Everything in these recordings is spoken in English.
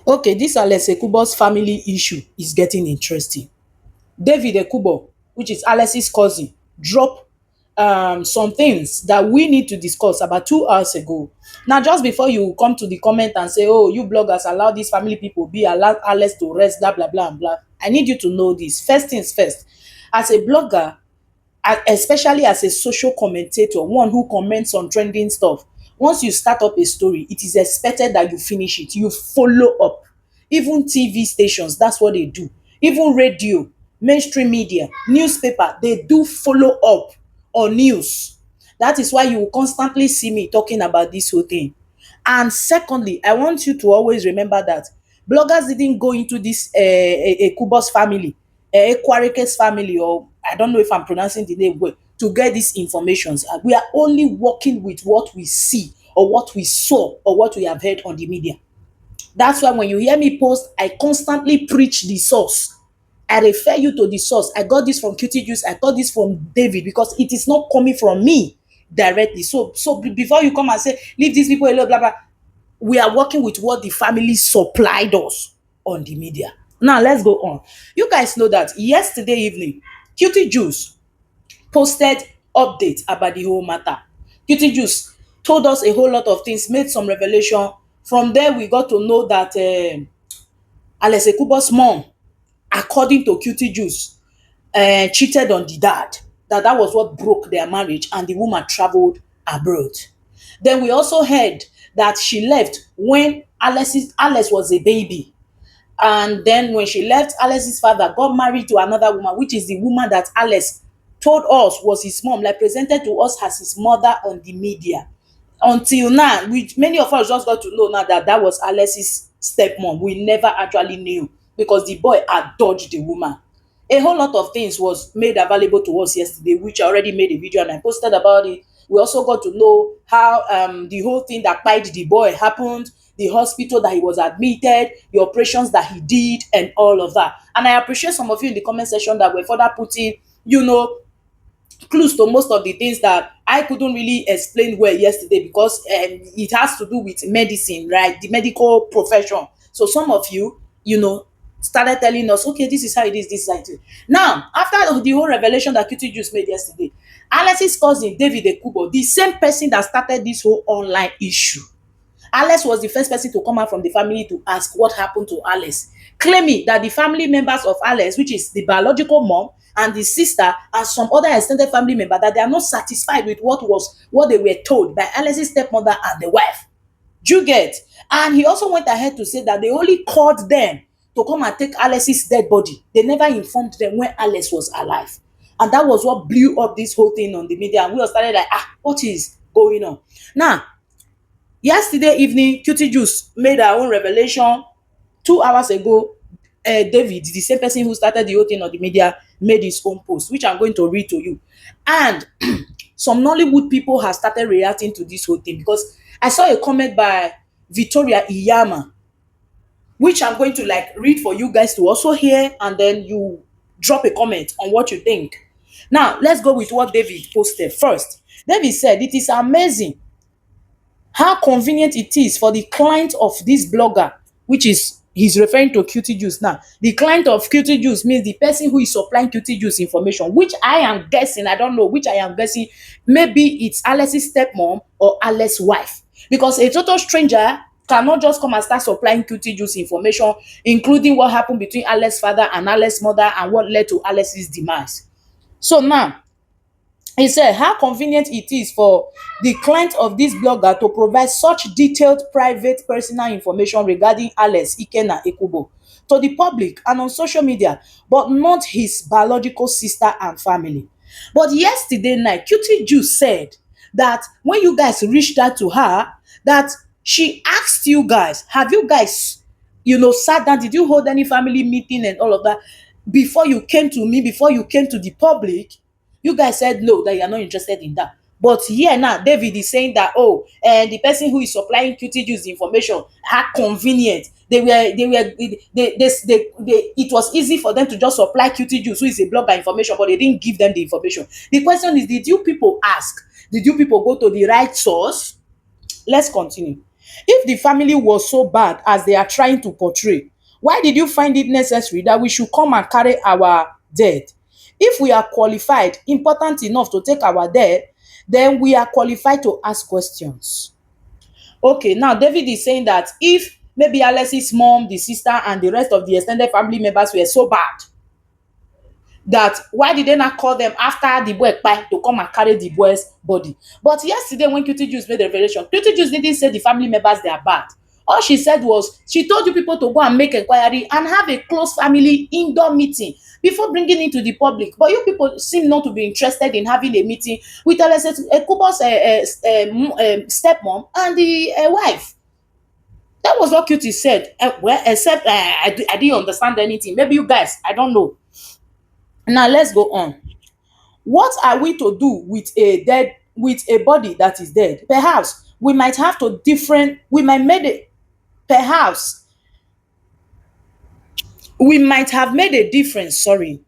Okay, this Alex Ekubo's family issue is getting interesting. David Ekubo, which is Alex's cousin, dropped some things that we need to discuss about 2 hours ago. Now, just before you come to the comment and say, oh, you bloggers allow these family people be, allow Alex to rest, blah, blah, blah, and blah. I need you to know this. First things first, as a blogger, especially as a social commentator, one who comments on trending stuff, once you start up a story, it is expected that you finish it. You follow up. Even TV stations, that's what they do. Even radio, mainstream media, newspaper, they do follow up on news. That is why you will constantly see me talking about this whole thing. And secondly, I want you to always remember that bloggers didn't go into this Kubos family, Ekwareke's family, or I don't know if I'm pronouncing the name well, to get these informations. We are only working with what we see or what we saw or what we have heard on the media. That's why when you hear me post, I constantly preach the source. I refer you to the source. I got this from QT Juice. I got this from David because it is not coming from me directly. So before you come and say, leave these people alone, blah, blah, we are working with what the family supplied us on the media. Now let's go on. You guys know that yesterday evening, QT Juice posted updates about the whole matter. QT Juice told us a whole lot of things, made some revelation. From there, we got to know that Alex Ekubo's mom, according to QT Juice, cheated on the dad. That was what broke their marriage, and the woman traveled abroad. Then we also heard that she left when Alex was a baby. And then when she left, Alex's father got married to another woman, which is the woman that Alex told us was his mom, like presented to us as his mother on the media. Until now, many of us just got to know now that that was Alex's stepmom. We never actually knew because the boy had dodged the woman. A whole lot of things was made available to us yesterday, which I already made a video and I posted about it. We also got to know how the whole thing that tied the boy happened, the hospital that he was admitted, the operations that he did, and all of that. And I appreciate some of you in the comment section that were further putting, clues to most of the things that I couldn't really explain well yesterday because it has to do with medicine, right? The medical profession. So some of you, started telling us, okay, this is how it is, this is how it is. Now, after the whole revelation that QT Juice made yesterday, Alex's cousin, David Ekubo, the same person that started this whole online issue, Alex was the first person to come out from the family to ask what happened to Alex, claiming that the family members of Alex, which is the biological mom and the sister and some other extended family member, that they are not satisfied with what they were told by Alex's stepmother and the wife. Do you get? And he also went ahead to say that they only called them to come and take Alex's dead body. They never informed them when Alex was alive. And that was what blew up this whole thing on the media. And we all started like, what is going on? Now, yesterday evening, QT Juice made her own revelation. 2 hours ago, David, the same person who started the whole thing on the media, made his own post, which I'm going to read to you. And some Nollywood people have started reacting to this whole thing because I saw a comment by Victoria Iyama, which I'm going to read for you guys to also hear, and then you drop a comment on what you think. Now, let's go with what David posted first. David said, it is amazing how convenient it is for the client of this blogger, which is, he's referring to QT Juice now. The client of QT Juice means the person who is supplying QT Juice information, which I am guessing, I don't know, which I am guessing, maybe it's Alex's stepmom or Alex's wife. Because a total stranger cannot just come and start supplying QT Juice information, including what happened between Alex's father and Alex's mother and what led to Alex's demise. So now, he said how convenient it is for the client of this blogger to provide such detailed private personal information regarding Alex Ikenna Ekubo to the public and on social media, but not his biological sister and family. But yesterday night, QT Juice said that when you guys reached out to her, that she asked you guys, have you guys, sat down, did you hold any family meeting and all of that before you came to me, before you came to the public? You guys said no, that you are not interested in that. But here now, David is saying that, and the person who is supplying QT Juice information, how convenient. It was easy for them to just supply QT Juice, who is a blogger, information, but they didn't give them the information. The question is, did you people ask? Did you people go to the right source? Let's continue. If the family was so bad as they are trying to portray, why did you find it necessary that we should come and carry our dead? If we are qualified, important enough to take our dead, then we are qualified to ask questions. Okay, now David is saying that if maybe Alex's mom, the sister, and the rest of the extended family members were so bad, that why did they not call them after the boy kpai to come and carry the boy's body? But yesterday when Cutie Juice made the revelation, Cutie Juice didn't say the family members they are bad. All she said was she told you people to go and make inquiry and have a close family indoor meeting before bringing it to the public. But you people seem not to be interested in having a meeting with Kubo's stepmom and the wife. That was what Cutie said. Well, except I didn't understand anything. Maybe you guys, I don't know. Now let's go on. What are we to do with a body that is dead? Perhaps we might have to different we might made it perhaps we might have made a difference, sorry,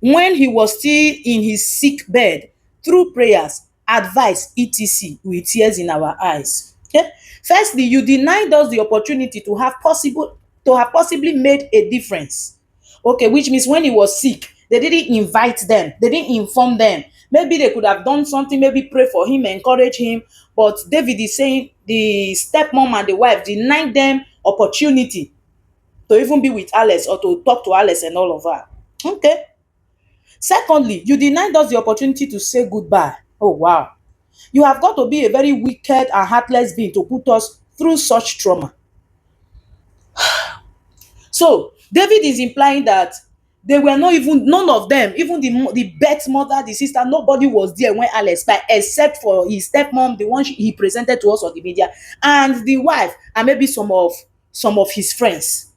when he was still in his sick bed through prayers, advice, etc., with tears in our eyes. Okay? Firstly, you denied us the opportunity to have possibly made a difference. Okay, which means when he was sick, they didn't invite them, they didn't inform them. Maybe they could have done something, maybe pray for him, encourage him. But David is saying the stepmom and the wife denied them opportunity to even be with Alex or to talk to Alex and all of that. Okay. Secondly, you denied us the opportunity to say goodbye. Oh, wow. You have got to be a very wicked and heartless being to put us through such trauma. So, David is implying that they were not even, none of them, even the birth mother, the sister, nobody was there when Alex died, except for his stepmom, the one he presented to us on the media, and the wife, and maybe some of his friends.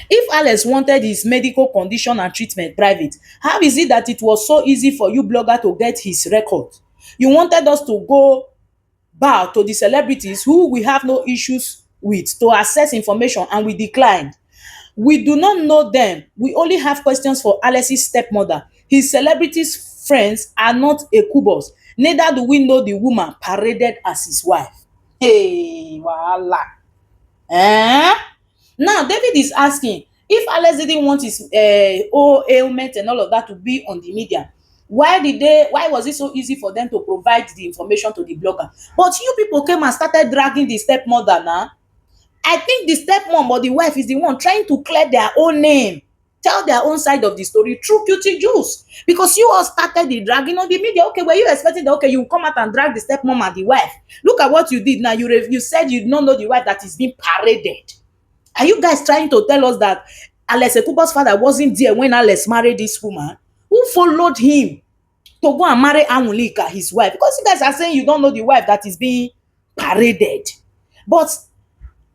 If Alex wanted his medical condition and treatment private, how is it that it was so easy for you blogger to get his record? You wanted us to go bow to the celebrities who we have no issues with to access information, and we declined. We do not know them. We only have questions for Alex's stepmother. His celebrities friends are not a kubos. Neither do we know the woman paraded as his wife. Hey, wahala. Eh? Now, David is asking if Alex didn't want his old ailment and all of that to be on the media, why was it so easy for them to provide the information to the blogger? But you people came and started dragging the stepmother now. I think the stepmom or the wife is the one trying to clear their own name, tell their own side of the story through Cutie Juice. Because you all started the dragging on the media. Okay, were you expecting that, okay, you come out and drag the stepmom and the wife? Look at what you did now. You said you don't know the wife that is being paraded. Are you guys trying to tell us that Alex Ekuba's father wasn't there when Alex married this woman? Who followed him to go and marry Anwulika, his wife? Because you guys are saying you don't know the wife that is being paraded. But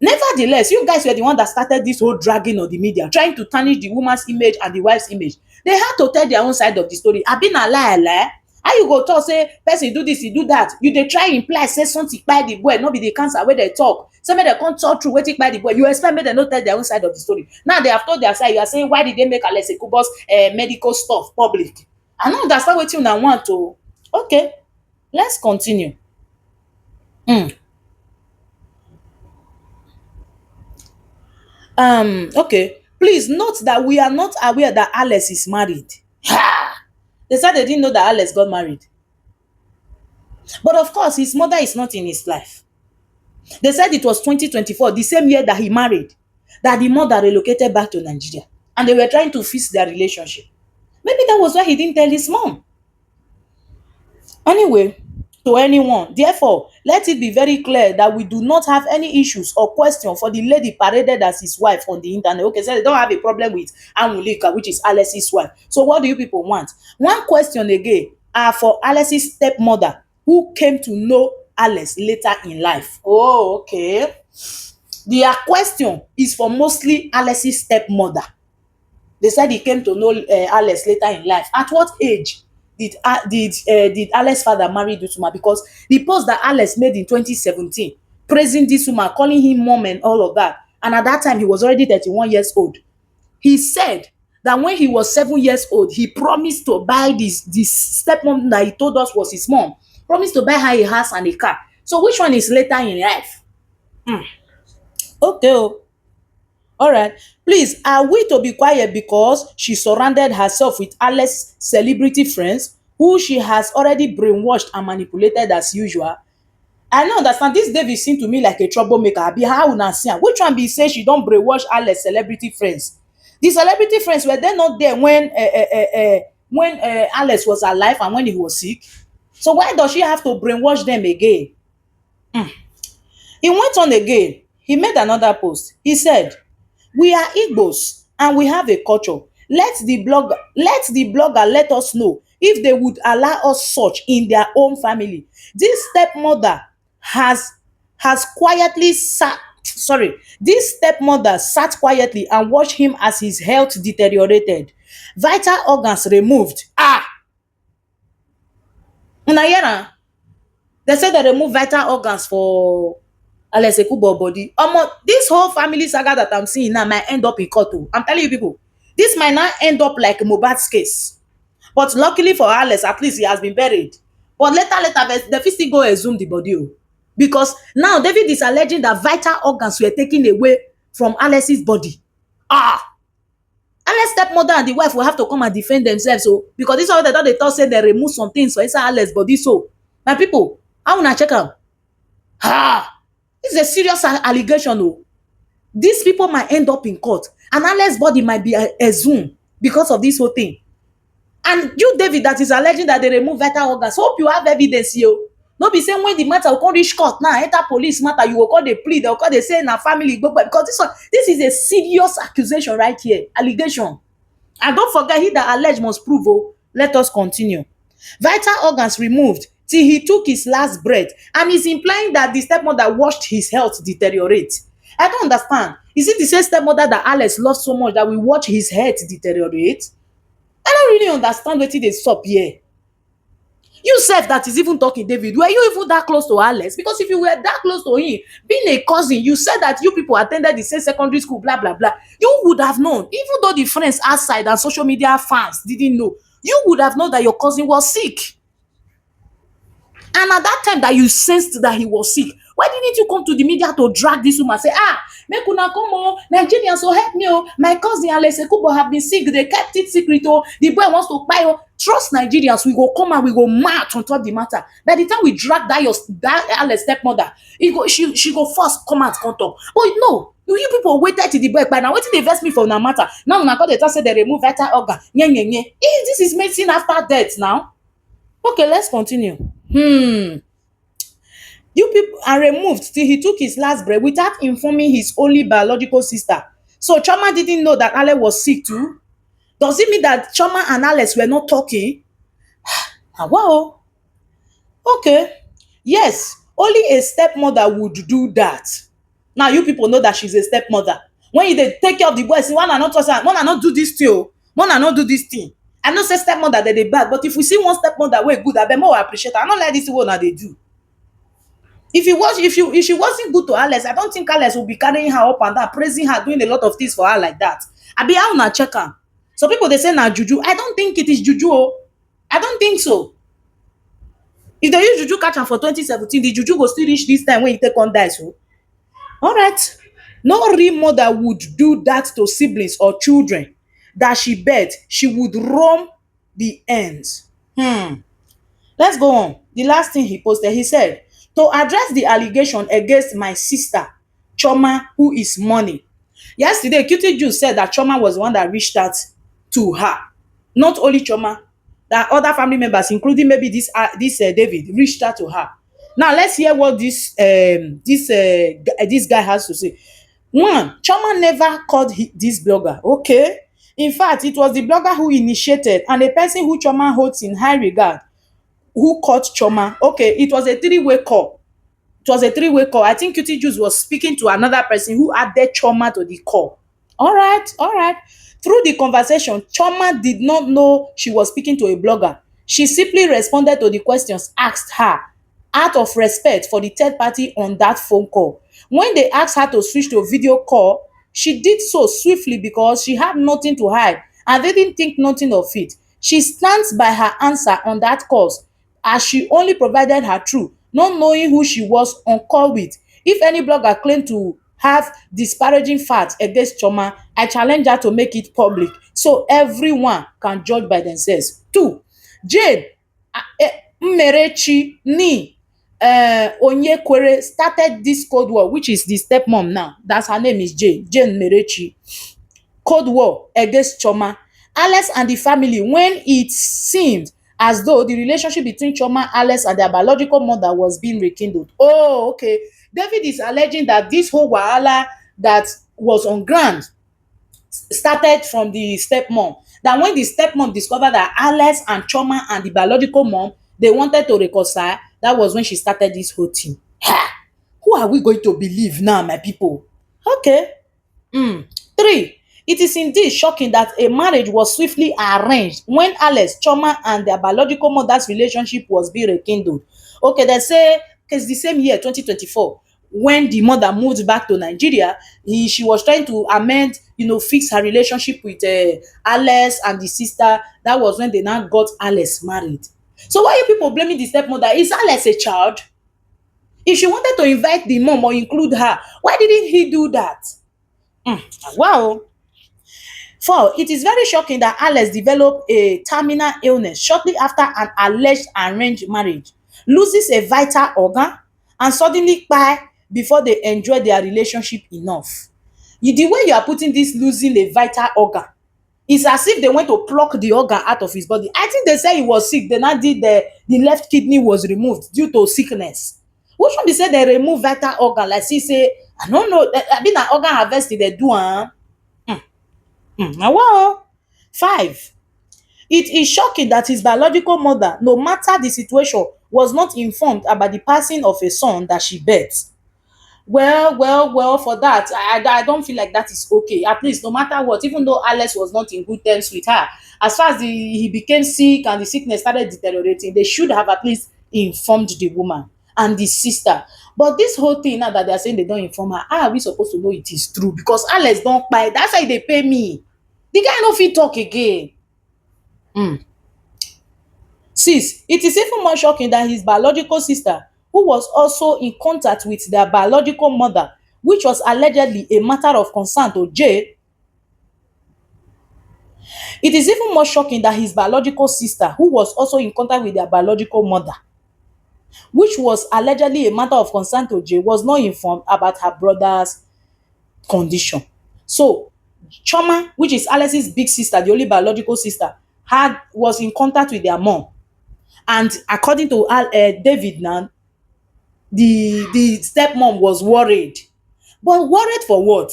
nevertheless, you guys were the one that started this whole dragging on the media, trying to tarnish the woman's image and the wife's image. They had to tell their own side of the story. I been a lie. How you go talk say person do this, he do that? You dey try imply say something kpai the boy, no be the cancer wey dey talk. Say make dem come talk through wetin kpai the boy. You expect make dem no tell their own side of the story. Now they have told their side. You are saying why did they make Alex Ekubo's medical stuff public? I no understand wetin una want o. Okay, let's continue. Okay. Please note that we are not aware that Alex is married. Ha! They said they didn't know that Alex got married. But of course, his mother is not in his life. They said it was 2024, the same year that he married, that the mother relocated back to Nigeria. And they were trying to fix their relationship. Maybe that was why he didn't tell his mom. Anyway, to anyone, therefore, let it be very clear that we do not have any issues or question for the lady paraded as his wife on the internet. Okay, so they don't have a problem with Anwulika, which is Alex's wife. So what do you people want? One question again are for Alex's stepmother, who came to know Alex later in life. Oh, okay. Their question is for mostly Alex's stepmother. They said he came to know Alex later in life. At what age did Alex's father marry this woman? Because the post that Alex made in 2017, praising this woman, calling him mom and all of that, and at that time he was already 31 years old. He said that when he was 7 years old, he promised to buy this stepmom that he told us was his mom, promised to buy her a house and a car. So which one is later in life? Okay, oh, all right. Please, are we to be quiet because she surrounded herself with Alex celebrity friends who she has already brainwashed and manipulated as usual? I no understand. This David seem to me like a troublemaker. Abi how una see am? Which one be say she don brainwash Alex celebrity friends? The celebrity friends were they not there when Alex was alive and when he was sick? So why does she have to brainwash them again? He went on again. He made another post. He said, "We are Igbos and we have a culture. Let the blogger let us know if they would allow us such in their own family. This stepmother has quietly sat this stepmother sat quietly and watched him as his health deteriorated. Vital organs removed." Una hear am? They say they remove vital organs for Alex Ekubo body. Omo, this whole family saga that I'm seeing now might end up in court oh. I'm telling you people, this might not end up like Mohbad's case. But luckily for Alex, at least he has been buried. But later, they fit still go exhume the body oh. Because now David is alleging that vital organs were taken away from Alex's body. Alex stepmother and the wife will have to come and defend themselves oh. Because this is what they thought, they thought say they remove some things for inside Alex body. So my people, how una check am? This is a serious allegation oh. These people might end up in court and Alex's body might be exhumed because of this whole thing. And you, David, that is alleging that they remove vital organs, hope you have evidence here. No be saying when the matter will come reach court now, enter police matter, you will call the plea, they will call they say na family, because this is a serious accusation right here, allegation. And don't forget, he that allege must prove oh. Let us continue. Vital organs removed till he took his last breath, and is implying that the stepmother watched his health deteriorate. I don't understand. Is it the same stepmother that Alex loved so much that we watch his health deteriorate? I don't really understand wetin dey sup here. You sef that is even talking, David, were you even that close to Alex? Because if you were that close to him, being a cousin, you said that you people attended the same secondary school, blah blah blah, you would have known. Even though the friends outside and social media fans didn't know, you would have known that your cousin was sick. And at that time that you sensed that he was sick, why didn't you come to the media to drag this woman, say, make una come oh, Nigerians, so help me oh, my cousin Alex Ekubo have been sick, they kept it secret oh, the boy wants to kpai oh. Trust Nigerians, we go come and we go march on top the matter. By the time we drag that Alex stepmother, she go first come out come talk. But no, you people waited till the boy kpai. Now wetin dey vex me for una matter? Now una come dey talk say they remove vital organ. This is medicine after death now. Okay, let's continue. You people are removed till he took his last breath without informing his only biological sister. So Choma didn't know that Alex was sick too? Does it mean that Choma and Alex were not talking? Wow. Okay. Yes, only a stepmother would do that. Now you people know that she's a stepmother. When you dey take care of the boy, say, wanna not do this thing oh, wanna not do this thing. I know say stepmother they bad, but if we see one stepmother wey good, abeg more appreciate her. I no like this one una dey do. If she wasn't good to Alex, I don't think Alex will be carrying her up and down, praising her, doing a lot of things for her like that. Abi how una check am? So people they say na juju. I don't think it is juju oh. I don't think so. If they use juju catch am for 2017, the juju go still reach this time when you take on die so. All right. No real mother would do that to siblings or children that she bet she would roam the ends. Let's go on. The last thing he posted, he said, to address the allegation against my sister, Choma, who is mourning. Yesterday, Cutie Juice said that Choma was the one that reached out to her. Not only Choma, that other family members, including maybe this David, reached out to her. Now, let's hear what this guy has to say. One, Choma never called this blogger. Okay. In fact, it was the blogger who initiated and a person who Choma holds in high regard who caught Choma. Okay, it was a three-way call. I think Cutie Juice was speaking to another person who added Choma to the call. All right. Through the conversation, Choma did not know she was speaking to a blogger. She simply responded to the questions asked her out of respect for the third party on that phone call. When they asked her to switch to a video call, she did so swiftly because she had nothing to hide and they didn't think nothing of it. She stands by her answer on that course as she only provided her truth not knowing who she was on call with. If any blogger claim to have disparaging facts against Chioma, I challenge her to make it public so everyone can judge by themselves. Two, Jane Mmerechi Ni Onyekwere started this Cold War, which is the stepmom now. That's her name is Jane Mmerechi. Cold War against Chioma. Alex and the family, when it seemed as though the relationship between Chioma, Alex, and their biological mother was being rekindled. Oh, okay. David is alleging that this whole wahala that was on ground started from the stepmom. That when the stepmom discovered that Alex and Chioma and the biological mom, they wanted to reconcile, that was when she started this whole thing. Ha! Who are we going to believe now, my people? Okay. Three, it is indeed shocking that a marriage was swiftly arranged when Alex, Chioma, and their biological mother's relationship was being rekindled. Okay, they say it's the same year, 2024, when the mother moved back to Nigeria, she was trying to amend, fix her relationship with Alex and the sister. That was when they now got Alex married. So why are you people blaming the stepmother? Is Alex a child? If she wanted to invite the mom or include her, why didn't he do that? Wow. Four, it is very shocking that Alex developed a terminal illness shortly after an alleged arranged marriage, loses a vital organ, and suddenly kpai before they enjoy their relationship enough. The way you are putting this losing a vital organ is as if they went to pluck the organ out of his body. I think they say he was sick. They now did the left kidney was removed due to sickness. Which one be say they remove vital organ? Like say, I don't know. I mean, an organ harvesting they do, wow. Five, it is shocking that his biological mother, no matter the situation, was not informed about the passing of a son that she birthed. Well, for that, I don't feel like that is okay. At least, no matter what, even though Alex was not in good terms with her, as far as he became sick and the sickness started deteriorating, they should have at least informed the woman and the sister. But this whole thing now that they are saying they don't inform her, how are we supposed to know it is true? Because Alex don't buy. That's why they pay me. The guy no fit talk again. Six, it is even more shocking that his biological sister, who was also in contact with their biological mother, which was allegedly a matter of concern to Jay. It is even more shocking that his biological sister, who was also in contact with their biological mother, which was allegedly a matter of concern to Jay, was not informed about her brother's condition. So, Chioma, which is Alex's big sister, the only biological sister, was in contact with their mom. And according to David now, the stepmom was worried. But worried for what?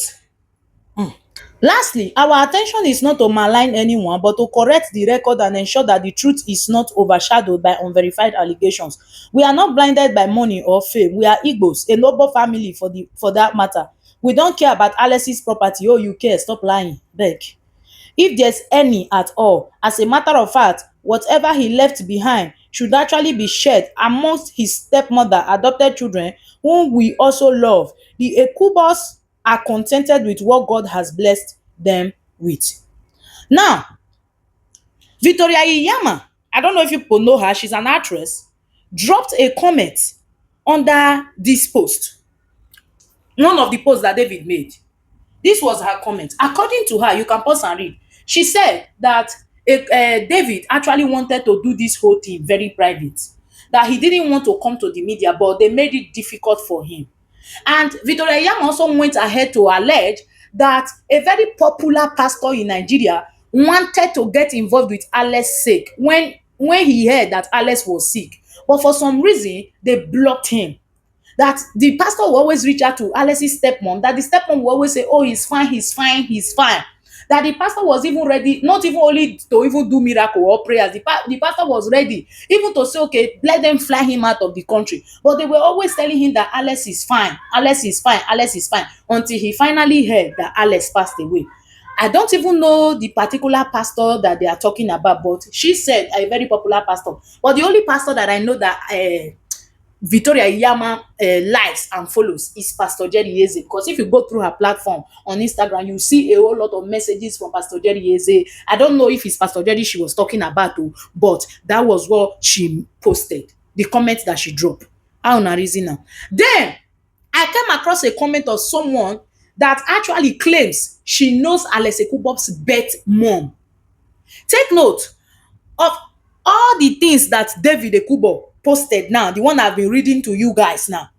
Lastly, our attention is not to malign anyone, but to correct the record and ensure that the truth is not overshadowed by unverified allegations. We are not blinded by money or fame. We are Igbos, a noble family for that matter. We don't care about Alex's property. Oh, you care? Stop lying. Beg. If there's any at all. As a matter of fact, whatever he left behind should actually be shared amongst his stepmother adopted children whom we also love. The Ekubos are contented with what God has blessed them with. Now, Victoria Iyama, I don't know if you people know her, she's an actress, dropped a comment under this post. One of the posts that David made. This was her comment. According to her, you can pause and read. She said that David actually wanted to do this whole thing very private. That he didn't want to come to the media, but they made it difficult for him. And Victoria Yam also went ahead to allege that a very popular pastor in Nigeria wanted to get involved with Alex's sake when he heard that Alex was sick. But for some reason, they blocked him. That the pastor will always reach out to Alex's stepmom, that the stepmom will always say, oh, he's fine, he's fine, he's fine. That the pastor was even ready, not even only to even do miracle or prayers, the pastor was ready even to say, okay, let them fly him out of the country. But they were always telling him that Alex is fine, Alex is fine, Alex is fine, until he finally heard that Alex passed away. I don't even know the particular pastor that they are talking about, but she said a very popular pastor. But the only pastor that I know that Victoria Iyama likes and follows is Pastor Jerry Eze, because if you go through her platform on Instagram, you see a whole lot of messages from Pastor Jerry Eze. I don't know if it's Pastor Jerry she was talking about, but that was what she posted, the comment that she dropped. How una reason am? Den I came across a comment of someone that actually claims she knows Alex Ekubob's birth mom. Take note of all the things that David Ekubo posted now, the one I've been reading to you guys now.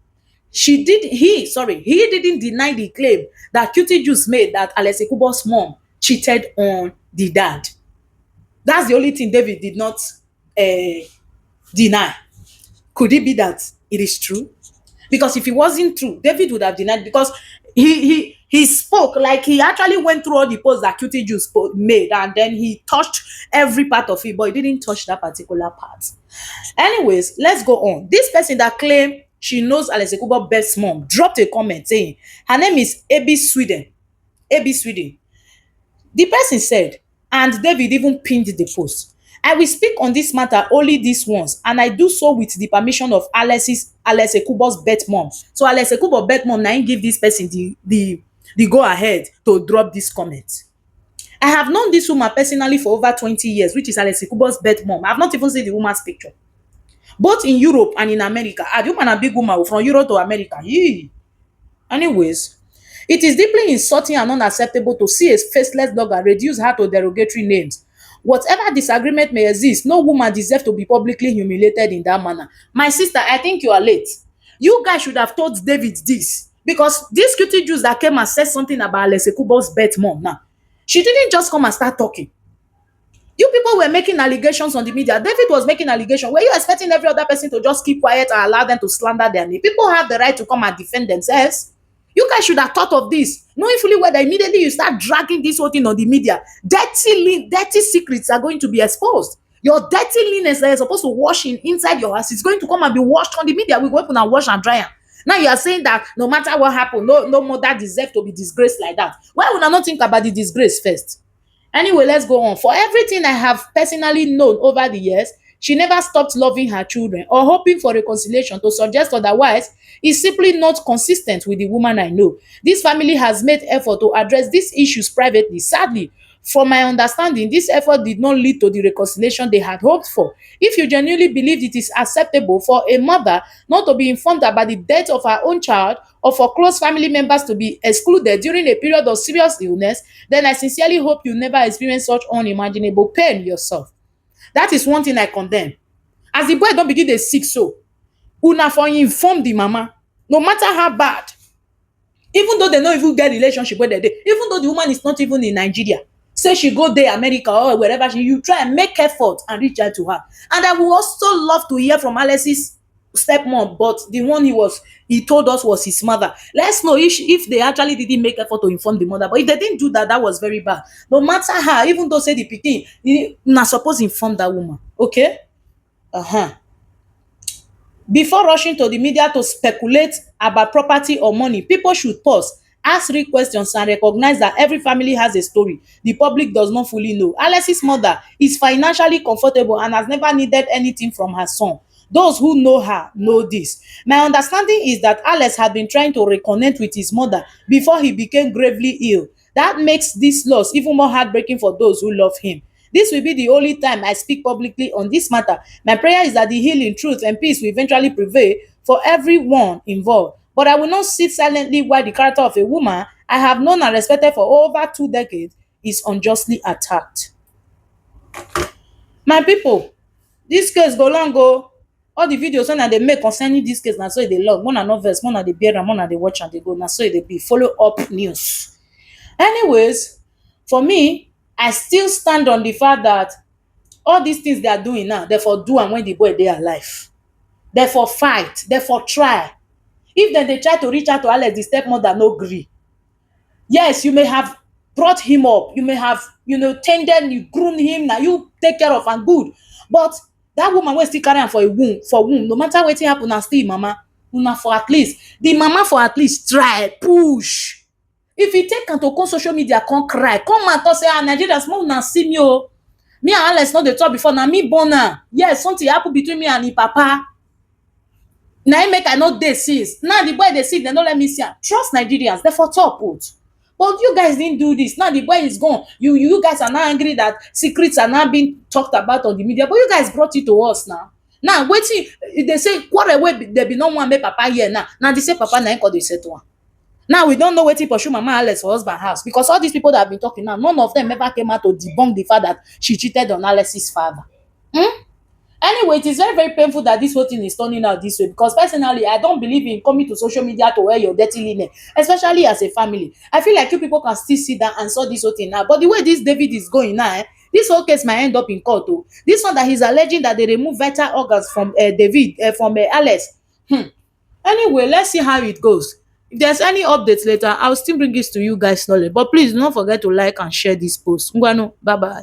He didn't deny the claim that Cutie Juice made that Alex Ekubo's mom cheated on the dad. That's the only thing David did not deny. Could it be that it is true? Because if it wasn't true, David would have denied, because he spoke like he actually went through all the posts that Cutie Juice made, and then he touched every part of it, but he didn't touch that particular part. Anyways, let's go on. This person that claimed she knows Alex Ekubo's best mom dropped a comment saying her name is Abby Sweden. Abby Sweden. The person said, and David even pinned the post, I will speak on this matter only this once, and I do so with the permission of Alex Ekubo's birth mom. So Alex Ekubo's birth mom now give this person the go ahead to drop this comment. I have known this woman personally for over 20 years, which is Alex Ekubo's birth mom. I have not even seen the woman's picture. Both in Europe and in America. Ah, the woman a big woman from Europe to America. Yee. Anyways, it is deeply insulting and unacceptable to see a faceless dog and reduce her to derogatory names. Whatever disagreement may exist, no woman deserves to be publicly humiliated in that manner. My sister, I think you are late. You guys should have told David this, because this Cutie Juice that came and said something about Alex Ekubo's birth mom now, she didn't just come and start talking. You people were making allegations on the media. David was making allegations. Were you expecting every other person to just keep quiet and allow them to slander their name? People have the right to come and defend themselves. You guys should have thought of this, knowing fully well that immediately you start dragging this whole thing on the media, dirty secrets are going to be exposed. Your dirty linens that you're supposed to wash inside your house is going to come and be washed on the media. We go open and wash and dry am. Now you are saying that no matter what happened, no mother deserve to be disgraced like that. Why would I not think about the disgrace first? Anyway, let's go on. For everything I have personally known over the years, she never stopped loving her children or hoping for reconciliation. To suggest otherwise is simply not consistent with the woman I know. This family has made effort to address these issues privately. Sadly, from my understanding, this effort did not lead to the reconciliation they had hoped for. If you genuinely believe it is acceptable for a mother not to be informed about the death of her own child, or for close family members to be excluded during a period of serious illness, then I sincerely hope you never experience such unimaginable pain yourself. That is one thing I condemn. As the boy don begin dey sick so, una for inform the mama, no matter how bad, even though they no even get relationship wey dem dey, even though the woman is not even in Nigeria, say she go dey America or wherever you try and make effort and reach out to her. And I would also love to hear from Alex's stepmom, but the one he told us was his mother. Let's know if they actually didn't make effort to inform the mother. But if they didn't do that, that was very bad. No matter how, even though say the pikin, na suppose inform that woman. Okay? Uh-huh. Before rushing to the media to speculate about property or money, people should pause, ask real questions, and recognize that every family has a story the public does not fully know. Alex's mother is financially comfortable and has never needed anything from her son. Those who know her know this. My understanding is that Alex had been trying to reconnect with his mother before he became gravely ill. That makes this loss even more heartbreaking for those who love him. This will be the only time I speak publicly on this matter. My prayer is that the healing, truth, and peace will eventually prevail for everyone involved. But I will not sit silently while the character of a woman I have known and respected for over 2 decades is unjustly attacked. My people, this case go long o. All the videos wey una dey make concerning this case na so e dey long. Una no vex, una dey bear am, una dey watch am dey go. Na so e dey be. Follow up news. Anyways, for me, I still stand on the fact that all these things they are doing now, they for do am when the boy dey alive. They for fight, they for try. If dem dey try to reach out to Alex, the stepmother no gree. Yes, you may have brought him up, you may have, tended, you groomed him, na you take care of am good. But that woman wey still carry am for womb, no matter wetin happen, na still im mama. Una for at least, the mama for at least try, push. If e take am to come social media, come cry, come and talk say, Nigerians, make una see me o. Me and Alex no dey talk before, na me born am. Yes, something happen between me and im papa. Na im make I no dey since. Now the boy dey sick, dem no let me see am. Trust Nigerians, dey for talk put. But you guys didn't do this. Now the boy is gone. You guys are now angry that secrets are now being talked about on the media. But you guys brought it to us now. Now wetin dey say quarrel wey dey bin no wan make papa hear now, na the same papa na im come dey settle am. Now we don know wetin pursue mama Alex for husband house, because all these people that have been talking now, none of them ever came out to debunk the fact that she cheated on Alex's father. Anyway, it is very, very painful that this whole thing is turning out this way, because personally, I don't believe in coming to social media to wear your dirty linen, especially as a family. I feel like you people can still sit down and sort this whole thing now. But the way this David is going now, this whole case might end up in court. Oh. This one that he's alleging that they remove vital organs from from Alex. Anyway, let's see how it goes. If there's any updates later, I'll still bring this to you guys slowly. But please do not forget to like and share this post. Ngwanu, bye bye.